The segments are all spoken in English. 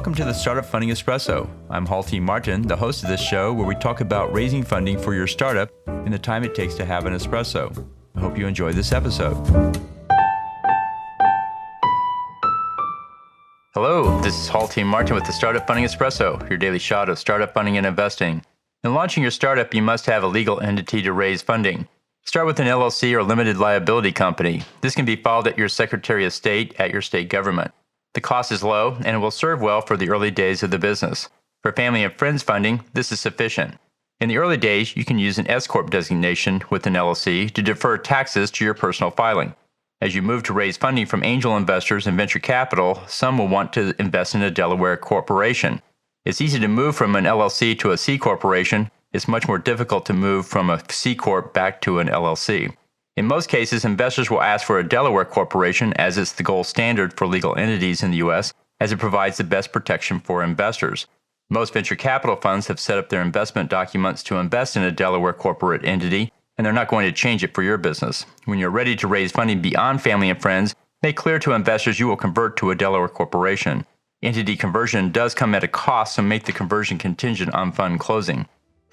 Welcome to the Startup Funding Espresso. I'm Halti Martin, the host of this show where we talk about raising funding for your startup and the time it takes to have an espresso. I hope you enjoy this episode. Hello, this is Halti Martin with the Startup Funding Espresso, your daily shot of startup funding and investing. In launching your startup, you must have a legal entity to raise funding. Start with an LLC or limited liability company. This can be filed at your Secretary of State at your state government. The cost is low and it will serve well for the early days of the business. For family and friends funding, this is sufficient. In the early days, you can use an S-Corp designation with an LLC to defer taxes to your personal filing. As you move to raise funding from angel investors and venture capital, some will want to invest in a Delaware corporation. It's easy to move from an LLC to a C corporation. It's much more difficult to move from a C corp back to an LLC. In most cases, investors will ask for a Delaware corporation as it's the gold standard for legal entities in the U.S., as it provides the best protection for investors. Most venture capital funds have set up their investment documents to invest in a Delaware corporate entity, and they're not going to change it for your business. When you're ready to raise funding beyond family and friends, make clear to investors you will convert to a Delaware corporation. Entity conversion does come at a cost, so make the conversion contingent on fund closing.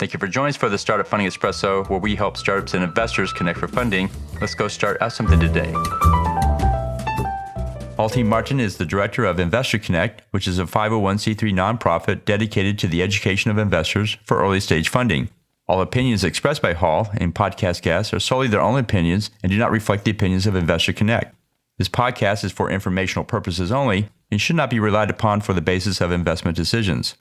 Thank you for joining us for the Startup Funding Espresso, where we help startups and investors connect for funding. Let's go start out something today. Halti Martin is the director of Investor Connect, which is a 501c3 nonprofit dedicated to the education of investors for early stage funding. All opinions expressed by Hall and podcast guests are solely their own opinions and do not reflect the opinions of Investor Connect. This podcast is for informational purposes only and should not be relied upon for the basis of investment decisions.